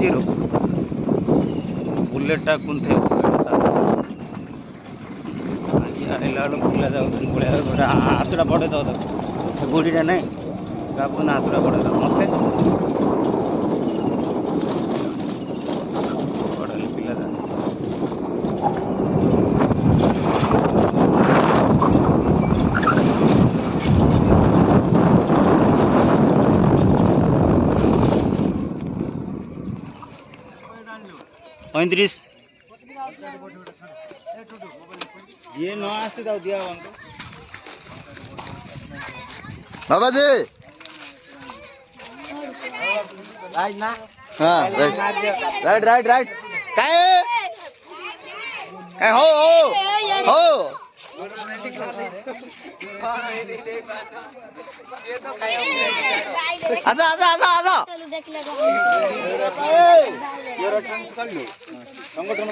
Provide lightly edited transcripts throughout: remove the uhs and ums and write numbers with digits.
zero बुलेटा कुंठे आइला पिला जाऊँ पड़े गोटे हाथटा पड़े दो गुड़ीटा नहीं बाबू ना हाथटा पड़े दो मत पिला पैंतीस ये न आस्ते दाव दिया बाबा जी राइट ना हाँ राइट राइट राइट काय काय हो आजा आजा आजा आजा संगठन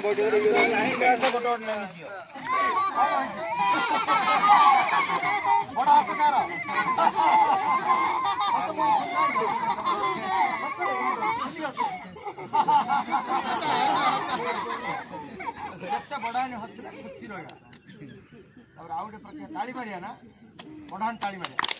बड़ा हसला खुशी रहा आउटे प्रति ताली मारिया ना बढ़ान ताली मारिया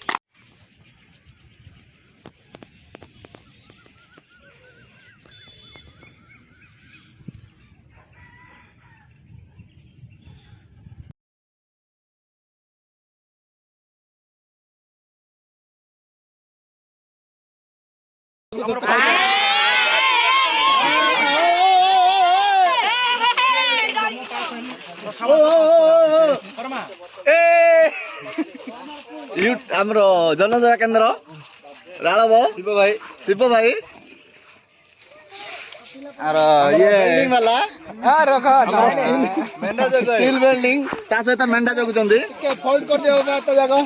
आमर जनसेवा केन्द्र राणव शिव भाई आर ये वाला स्टील वेल्डिंग ता सहित मेंढा जगुचंदी फोल्ड कर दियो